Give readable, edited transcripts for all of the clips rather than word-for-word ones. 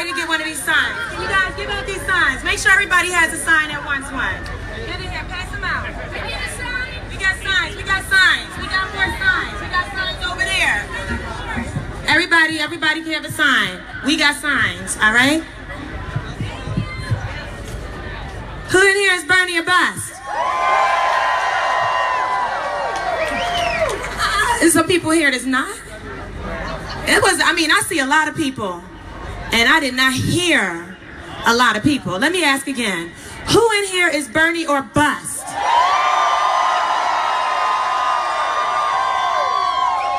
everybody to get one of these signs. Can you guys give out these signs? Make sure everybody has a sign that wants one. Get in here, pass them out. We got signs, we got signs, we got more signs. We got signs over there. Everybody can have a sign. We got signs, all right? Who in here is Bernie or bust? There's some people here that's not. I see a lot of people, and I did not hear a lot of people. Let me ask again. Who in here is Bernie or bust?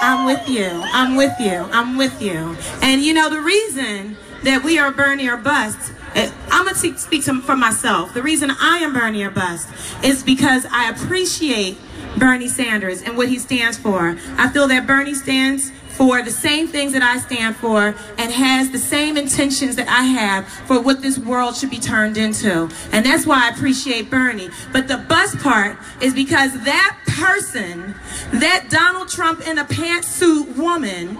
I'm with you. I'm with you. I'm with you. And you know, the reason that we are Bernie or bust, I'm going to speak for myself. The reason I am Bernie or bust is because I appreciate Bernie Sanders and what he stands for. I feel that Bernie stands for the same things that I stand for and has the same intentions that I have for what this world should be turned into. And that's why I appreciate Bernie. But the bust part is because that person, that Donald Trump in a pantsuit woman,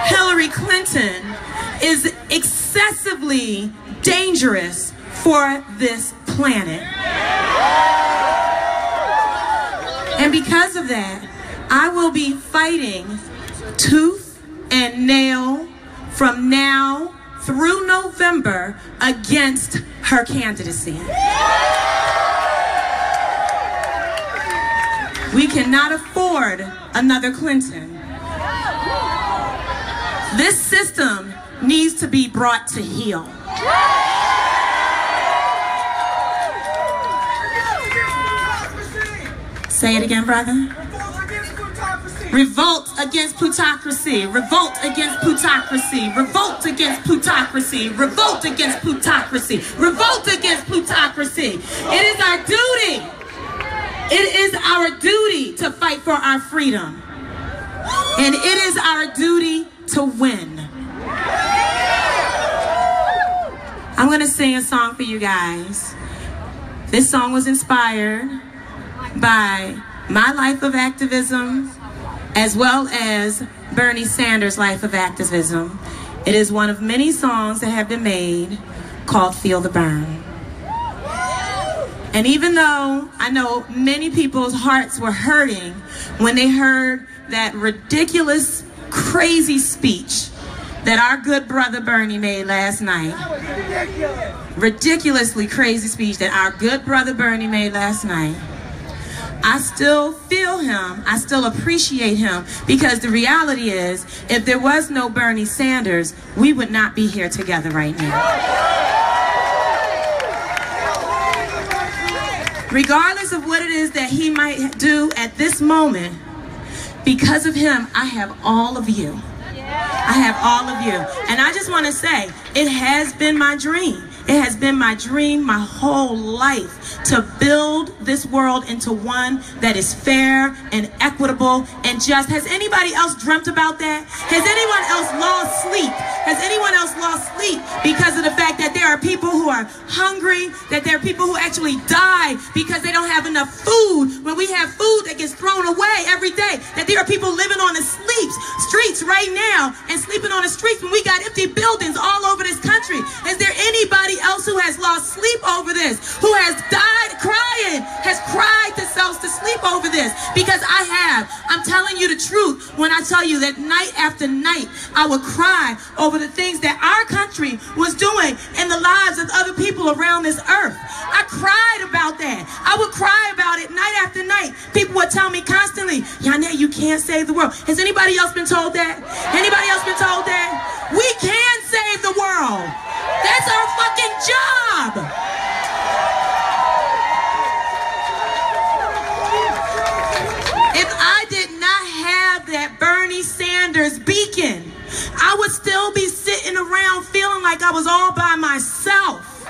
Hillary Clinton, is excessively dangerous for this planet. And because of that, I will be fighting tooth and nail from now through November against her candidacy. We cannot afford another Clinton. This system needs to be brought to heel. Say it again, brother. Revolt against plutocracy. Revolt against plutocracy. Revolt against plutocracy. Revolt against plutocracy. Revolt against plutocracy. It is our duty. It is our duty to fight for our freedom. And it is our duty to win. I'm going to sing a song for you guys. This song was inspired by my life of activism as well as Bernie Sanders' life of activism. It is one of many songs that have been made called Feel the Burn. And even though I know many people's hearts were hurting when they heard that ridiculous, crazy speech that our good brother Bernie made last night. Ridiculously crazy speech that our good brother Bernie made last night. I still feel him, I still appreciate him, because the reality is, if there was no Bernie Sanders, we would not be here together right now. Regardless of what it is that he might do at this moment, because of him, I have all of you. I have all of you. And I just want to say, it has been my dream. It has been my dream my whole life to build this world into one that is fair and equitable and just. Has anybody else dreamt about that? Has anyone else lost sleep? Has anyone else lost sleep because of the fact that there are people who are hungry, that there are people who actually die because they don't have enough food, when we have food that gets thrown away every day, that there are people living on the streets right now and sleeping on the streets when we got empty buildings all over this country? Is there anybody else who has lost sleep over this, who has died crying, has cried themselves to sleep over this? Because I have. I'm telling you the truth when I tell you that night after night I would cry over the things that our country was doing in the lives of other people around this earth. I cried about that. I would cry about it night after night. People would tell me constantly, YahNe, you can't save the world. Has anybody else been told that? Anybody else been told that? We can save the world. That's our fucking job. If I did not have that Bernie Sanders beacon, I would still be sitting around feeling like I was all by myself,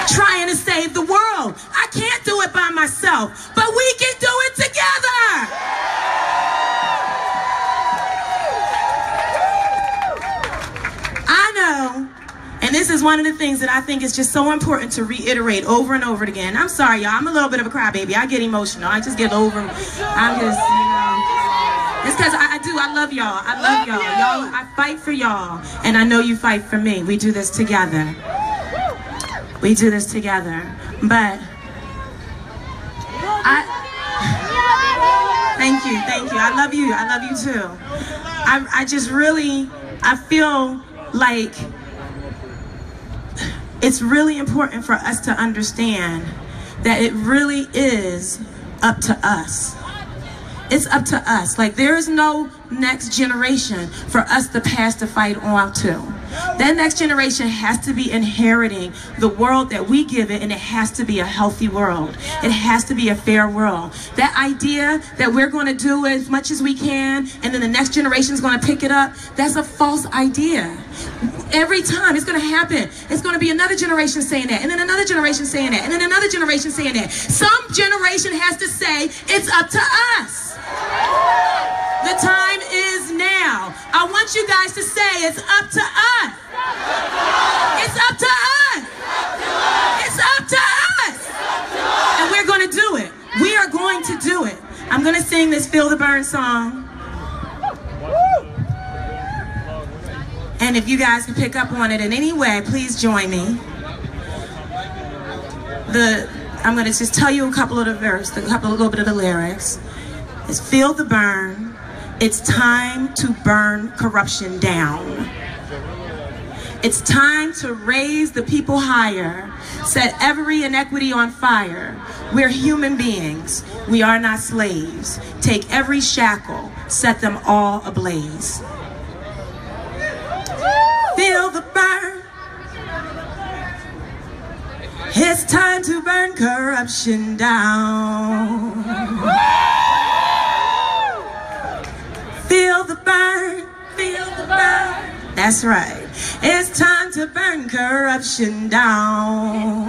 trying to save the world. I can't do it by myself, but we can do it together. I know, and this is one of the things that I think is just so important to reiterate over and over again. I'm sorry, y'all. I'm a little bit of a crybaby. I get emotional. I just get over. I'm just, you know. It's because I do. I love y'all. I love y'all. Y'all, I fight for y'all. And I know you fight for me. We do this together. We do this together. But thank you. I love you. I love you too. I just really, I feel like it's really important for us to understand that it really is up to us. It's up to us. Like, there is no next generation for us to pass the fight on to. That next generation has to be inheriting the world that we give it, and it has to be a healthy world. It has to be a fair world. That idea that we're going to do as much as we can and then the next generation is going to pick it up, that's a false idea. Every time it's going to happen, it's going to be another generation saying that, and then another generation saying that, and then another generation saying that. Some generation has to say, it's up to us. The time is now. I want you guys to say, it's up to us. It's up to us. It's up to us. And we're going to do it. We are going to do it. I'm going to sing this Feel the Burn song. And if you guys can pick up on it in any way, please join me. I'm going to just tell you a couple of the verse, a little bit of the lyrics. It's feel the burn. It's time to burn corruption down. It's time to raise the people higher, set every inequity on fire. We're human beings. We are not slaves. Take every shackle, set them all ablaze. Feel the burn. It's time to burn corruption down. Feel the burn, feel the burn. That's right. It's time to burn corruption down.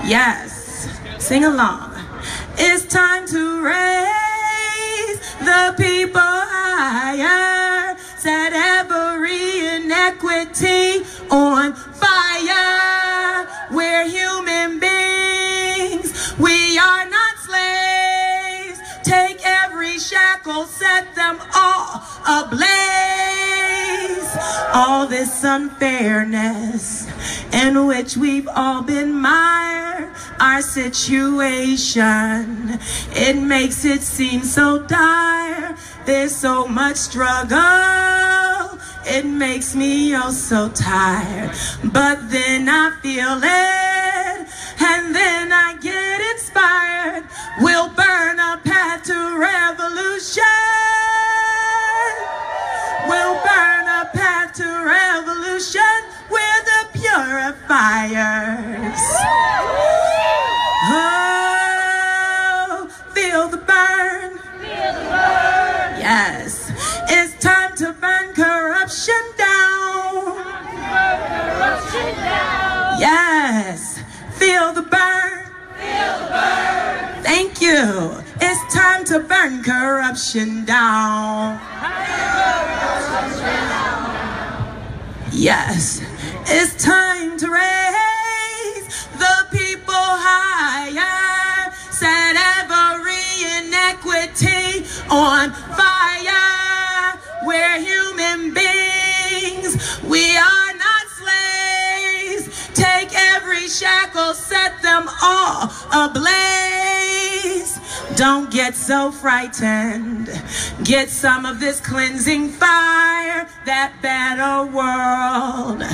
Yes, sing along. It's time to raise the people higher, set every inequity on fire. We're human beings, we are not slaves. Take every shackle, set them all ablaze. All this unfairness in which we've all been mired, our situation, it makes it seem so dire. There's so much struggle, it makes me oh so tired. But then I feel it, and then I get inspired. We'll burn a path to revolution. We'll burn a path to revolution. We're the purifiers. Oh, feel the burn. Feel the burn. Yes, it's time to burn corruption down. Yes, feel the burn. Feel the burn. Thank you. It's time to burn corruption down. Yes, it's time to raise the people higher, set every inequity on fire. We're human beings, we are not slaves. Take every shackle, set them all ablaze. Don't get so frightened. Get some of this cleansing fire, that better world.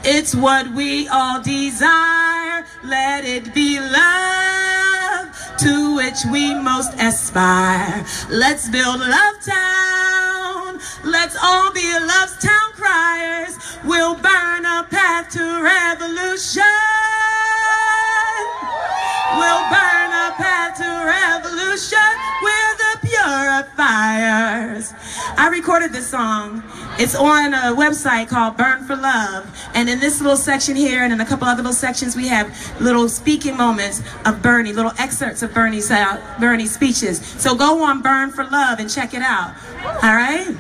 It's what we all desire. Let it be love to which we most aspire. Let's build Love Town. Let's all be Love Town criers. We'll burn a path to revolution. We'll burn a path to revolution. We're the purifiers. I recorded this song. It's on a website called Burn for Love. And in this little section here and in a couple other little sections, we have little speaking moments of Bernie, little excerpts of Bernie's speeches. So go on Burn for Love and check it out. All right?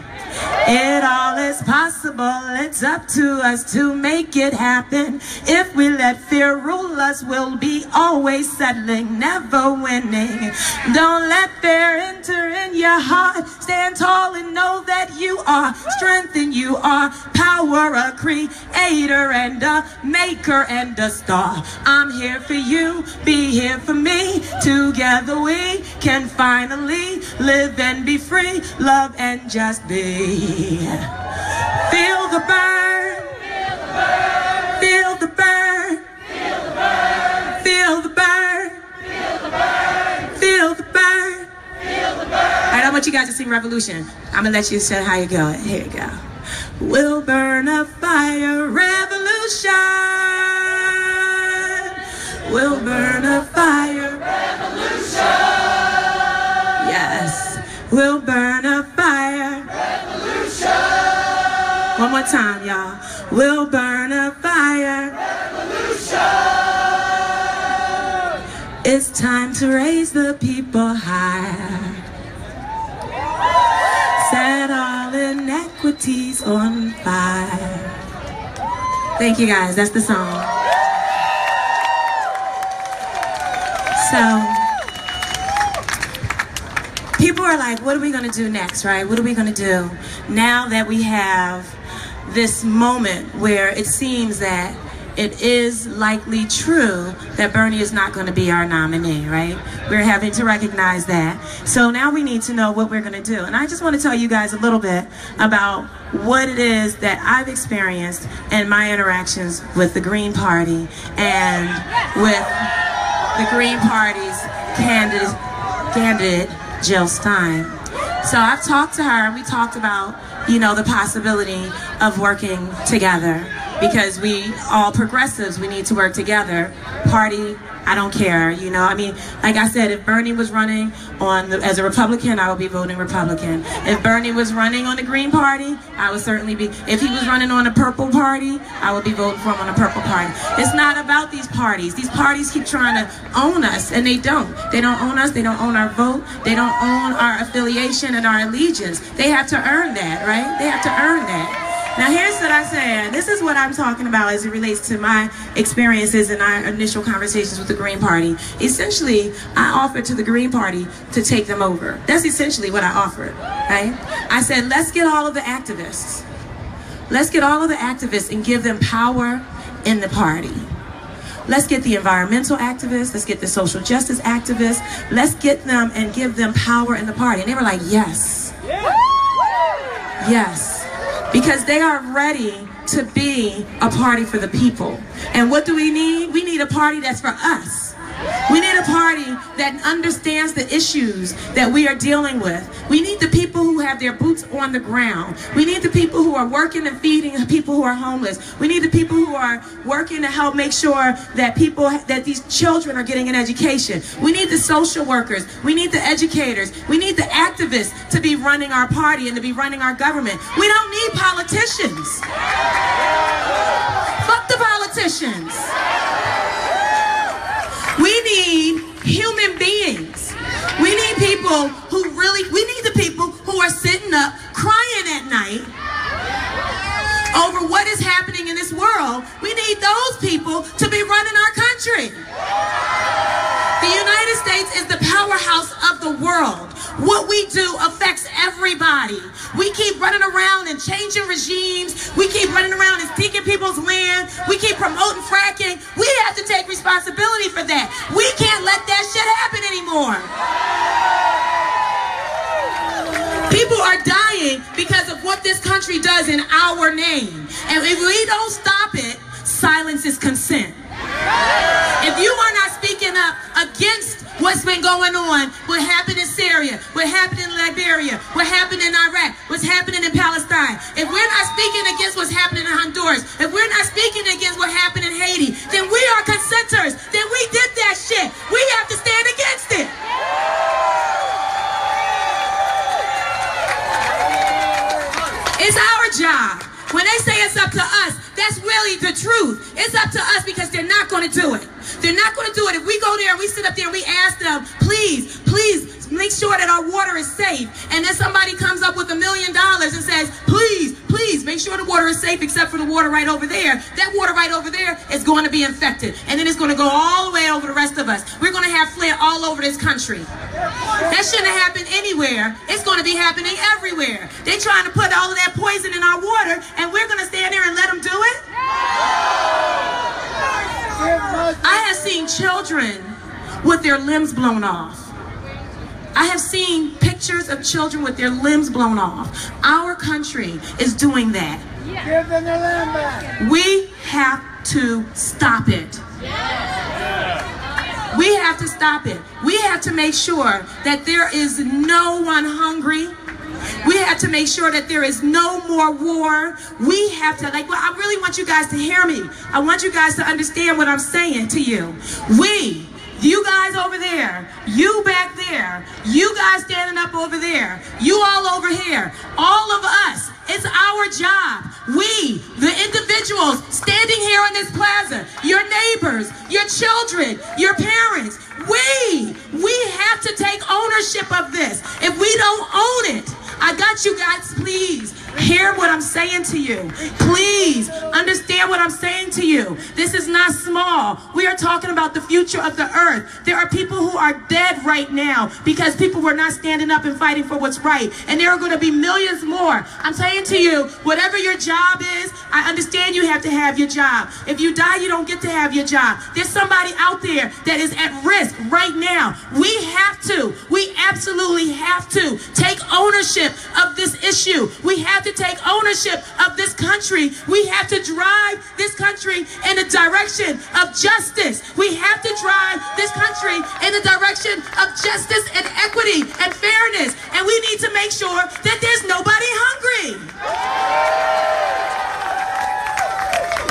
It all is possible. It's up to us to make it happen. If we let fear rule us, we'll be always settling, never winning. Don't let fear enter in your heart. Stand tall and know that you are strength and you are power, a creator and a maker and a star. I'm here for you, be here for me. Together we can finally live and be free, love and just be. Feel the burn, feel the burn, feel the burn, feel the burn. Alright, I want you guys to sing Revolution. I'm gonna let you say how you go. Here you go. We'll burn a fire, revolution. We'll burn a fire, revolution. Yes, we'll burn a fire, revolution. One more time, y'all. We'll burn a fire, revolution. It's time to raise the people higher. Set all inequities on fire. Thank you guys, that's the song. So, people are like, what are we gonna do next, right? What are we gonna do now that we have this moment where it seems that it is likely true that Bernie is not going to be our nominee, right? We're having to recognize that. So now we need to know what we're going to do. And I just want to tell you guys a little bit about what it is that I've experienced in my interactions with the Green Party and with the Green Party's candidate, Jill Stein. So I've talked to her and we talked about, you know, the possibility of working together. Because we all progressives, we need to work together. Party, I don't care, you know. I mean, like I said, if Bernie was running as a Republican, I would be voting Republican. If Bernie was running on the Green Party, I would certainly be. If he was running on a Purple Party, I would be voting for him on a Purple Party. It's not about these parties. These parties keep trying to own us, and they don't. They don't own us. They don't own our vote. They don't own our affiliation and our allegiance. They have to earn that, right? They have to earn that. Now here's what I said. This is what I'm talking about as it relates to my experiences and our initial conversations with the Green Party. Essentially, I offered to the Green Party to take them over. That's essentially what I offered, right? I said, let's get all of the activists. Let's get all of the activists and give them power in the party. Let's get the environmental activists, let's get the social justice activists, let's get them and give them power in the party. And they were like, yes. Yes. Because they are ready to be a party for the people. And what do we need? We need a party that's for us. We need a party that understands the issues that we are dealing with. We need the people who have their boots on the ground. We need the people who are working and feeding the people who are homeless. We need the people who are working to help make sure that these children are getting an education. We need the social workers. We need the educators. We need the activists to be running our party and to be running our government. We don't need politicians. Fuck the politicians. We need human beings. We need people who we need the people who are sitting up crying at night over what is happening in this world. We need those people to be running our country. The United States is the powerhouse of the world. What we do affects everybody. We keep running around and changing regimes. We keep running around and taking people's land. We keep promoting fracking. We have to take responsibility for that. We can't let that shit happen anymore. People are dying because of what this country does in our name. And if we don't stop it, silence is consent. If you are not speaking up against what's been going on, what happened in Syria, what happened in Liberia, what happened in Iraq, what's happening in Palestine, if we're not speaking against what's happening in Honduras, if we're not speaking against what happened in Haiti, then we are consenters. Then we did that shit. We have to stand against it. It's our job. When they say it's up to us, that's really the truth. It's up to us because they're not going to do it. They're not going to do it. If we go there and we sit up there and we ask them, please, please make sure that our water is safe. And then somebody comes up with $1 million and says, please, please make sure the water is safe except for the water right over there. That water right over there is going to be infected. And then it's going to go all the way over the rest of us. We're going to have flare all over this country. That shouldn't have happened anywhere. It's going to be happening everywhere. They're trying to put all of that poison in our water, and we're going to stand there and let them do it? I have seen children with their limbs blown off. I have seen pictures of children with their limbs blown off. Our country is doing that. Give them their land back. We have to stop it. We have to stop it. We have to make sure that there is no one hungry. We have to make sure that there is no more war. We have to, I really want you guys to hear me. I want you guys to understand what I'm saying to you. You guys over there, you back there, you guys standing up over there, you all over here, all of us, it's our job. We, the individuals standing here on this plaza, your neighbors, your children, your parents, we have to take ownership of this. If we don't own it, I got you guys, please hear what I'm saying to you. Please understand what I'm saying to you. This is not small. We are talking about the future of the earth. There are people who are dead right now because people were not standing up and fighting for what's right. And there are going to be millions more. I'm saying to you, whatever your job is, I understand you have to have your job. If you die, you don't get to have your job. There's somebody out there that is at risk right now. We absolutely have to take ownership of this issue. We have to take ownership of this country. We have to drive this country in the direction of justice. We have to drive this country in the direction of justice and equity and fairness. And we need to make sure that there's nobody hungry.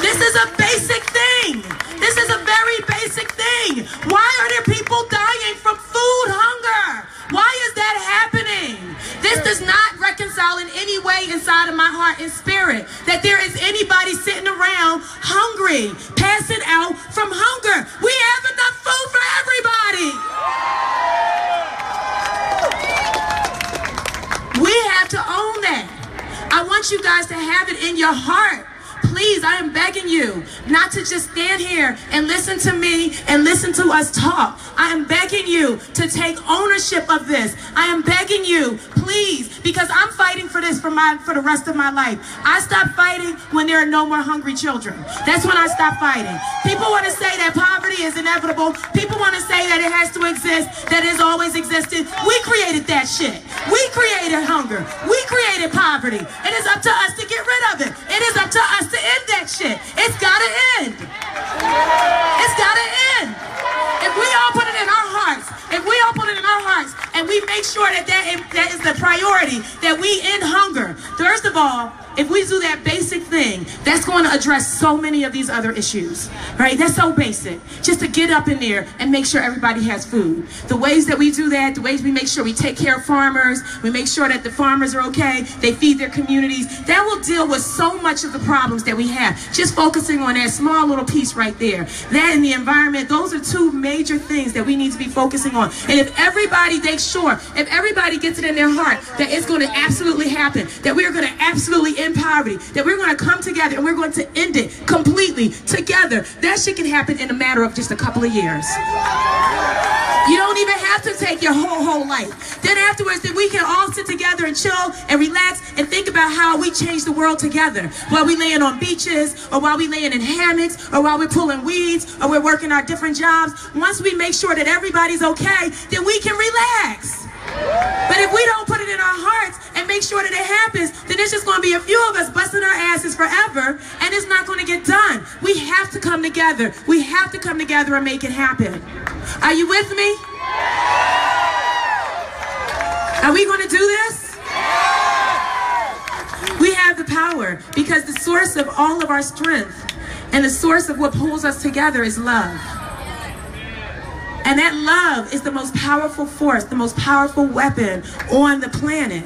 This is a basic thing. This is a very basic thing. Why are there people dying from food hunger? Why is that happening? This does not reconcile in any way inside of my heart and spirit that there is anybody sitting around hungry, passing out from hunger. We have enough food for everybody. We have to own that. I want you guys to have it in your heart. Please, I am begging you not to just stand here and listen to me and listen to us talk. I am begging you to take ownership of this. I am begging you, please, because I'm fighting for this for the rest of my life. I stopped fighting when there are no more hungry children. That's when I stopped fighting. People want to say that poverty is inevitable. People want to say that it has to exist, that it has always existed. We created that shit. We created hunger. We created poverty. It is up to us to get rid of it. It is up to us to end that shit. It's gotta end. It's gotta end. If we all put it in our hearts, and we make sure that that is the priority, that we end hunger. First of all, if we do that basic thing, that's going to address so many of these other issues, right? That's so basic. Just to get up in there and make sure everybody has food. The ways that we do that, the ways we make sure we take care of farmers, we make sure that the farmers are okay, they feed their communities, that will deal with so much of the problems that we have. Just focusing on that small little piece right there. That and the environment, those are two major things that we need to be focusing on. And if everybody makes sure, if everybody gets it in their heart that it's going to absolutely happen, that we're going to absolutely end poverty, that we're going to come together and we're going to end it completely together, that shit can happen in a matter of just a couple of years. You don't even have to take your whole life. Then afterwards, then we can all sit together and chill and relax and think about how we change the world together. While we laying on beaches, or while we laying in hammocks, or while we're pulling weeds, or we're working our different jobs. Once we make sure that everybody's okay, then we can relax. But if we don't put it in our hearts and make sure that it happens, then it's just going to be a few of us busting our asses forever, and it's not going to get done. We have to come together. We have to come together and make it happen. Are you with me? Are we going to do this? We have the power, because the source of all of our strength and the source of what pulls us together is love. And that love is the most powerful force, the most powerful weapon on the planet.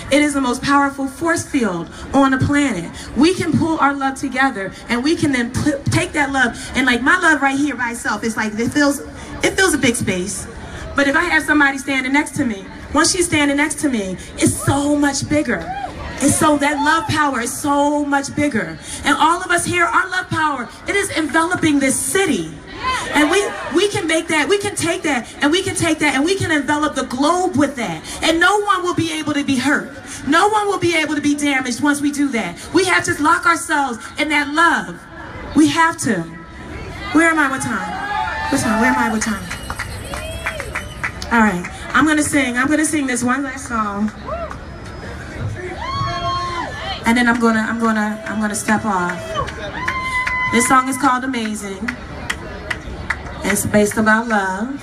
It is the most powerful force field on the planet. We can pull our love together, and we can then take that love, and like my love right here by itself, it's like it fills a big space. But if I have somebody standing next to me, once she's standing next to me, it's so much bigger. And so that love power is so much bigger. And all of us here, our love power, it is enveloping this city. And we can make that, we can take that, and we can take that, and we can envelop the globe with that. And no one will be able to be hurt. No one will be able to be damaged once we do that. We have to lock ourselves in that love. We have to. Where am I? What time? What time? Where am I? What time? All right. I'm gonna sing this one last song. And then I'm gonna step off. This song is called Amazing. It's based about love.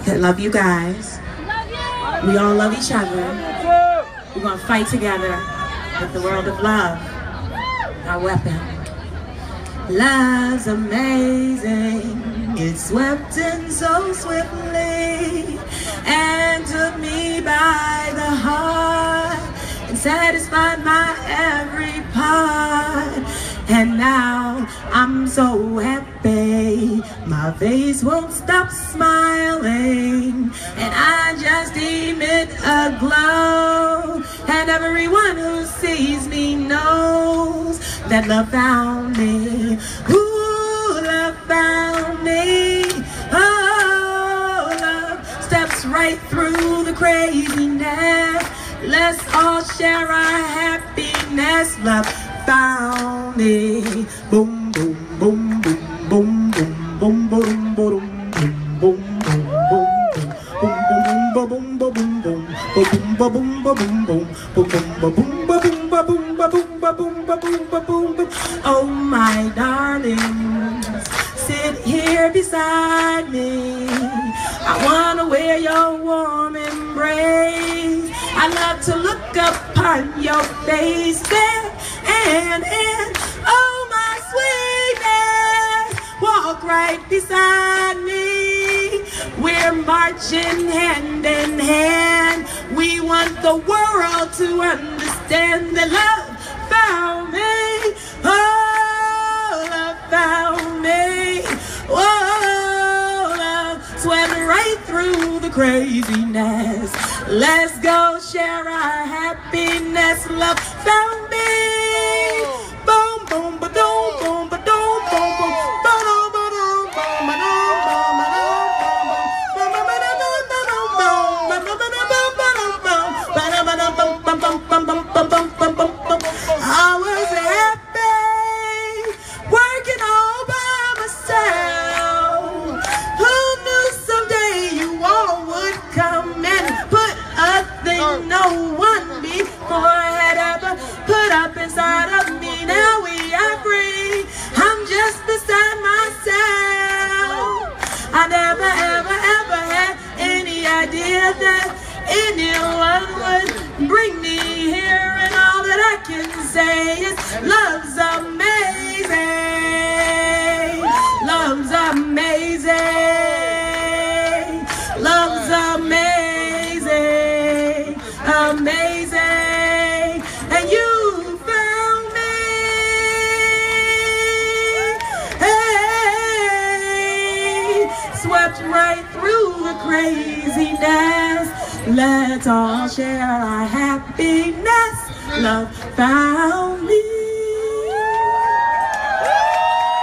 I love you guys. We all love each other. We're gonna fight together with the world of love, our weapon. Love's amazing. It swept in so swiftly and took me by the heart and satisfied my every part. And now I'm so happy, my face won't stop smiling, and I just emit a glow, and everyone who sees me knows that love found me. Ooh, love found me. Oh, love steps right through the craziness. Let's all share our happiness. Love found me. Boom, boom, boom, boom, boom, boom, boom, boom, boom, boom, boom, boom. Oh my darlings, sit here beside me. I wanna wear your warm embrace. I love to look upon your face and oh my sweetness, walk right beside me. We're marching hand in hand. We want the world to understand that love found me. Oh, love found me. Oh, love swept right through the craziness. Let's go share our happiness. Love found me. Boom, boom, ba-doom, boom, ba-doom, boom, boom, ba-doom, ba-doom, boom, ba-doom, boom, ba-doom, I was happy, working all by myself. Who knew someday you all would come and put a thing no one before had ever put up inside of me. Now we are free. I'm just beside myself. I never, ever, ever had any idea that anyone would bring me here, and all that I can say is love's amazing. Love's amazing. Love's amazing. Amazing. And you found me. Hey, swept right through the craziness. Let's all share our happiness. Love found me.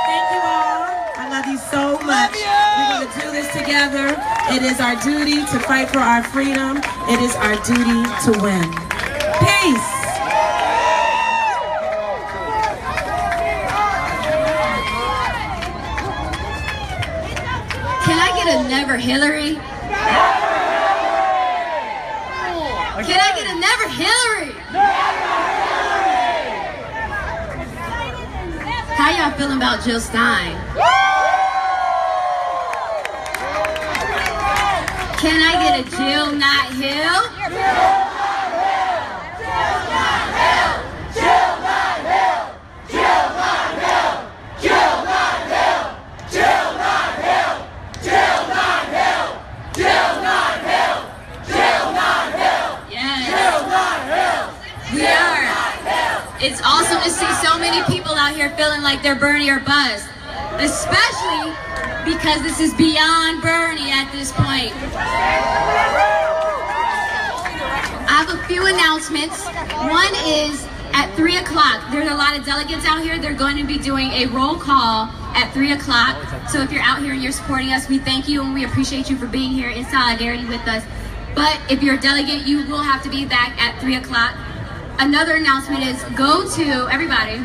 Thank you all. I love you so much. We're going to do this together. It is our duty to fight for our freedom. It is our duty to win. Peace. Can I get a never Hillary? Can I get a never Hillary? How y'all feeling about Jill Stein? Can I get a Jill not Hill? It's awesome to see so many people out here feeling like they're Bernie or bust, especially because this is beyond Bernie at this point. have a few announcements. One is at 3 o'clock. There's a lot of delegates out here. They're going to be doing a roll call at 3 o'clock. So if you're out here and you're supporting us, we thank you and we appreciate you for being here in solidarity with us. But if you're a delegate, you will have to be back at 3 o'clock. Another announcement is go to, everybody,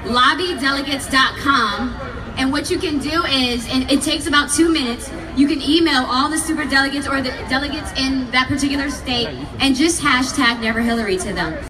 lobbydelegates.com. And what you can do is, and it takes about 2 minutes, you can email all the super delegates or the delegates in that particular state and just hashtag Never Hillary to them.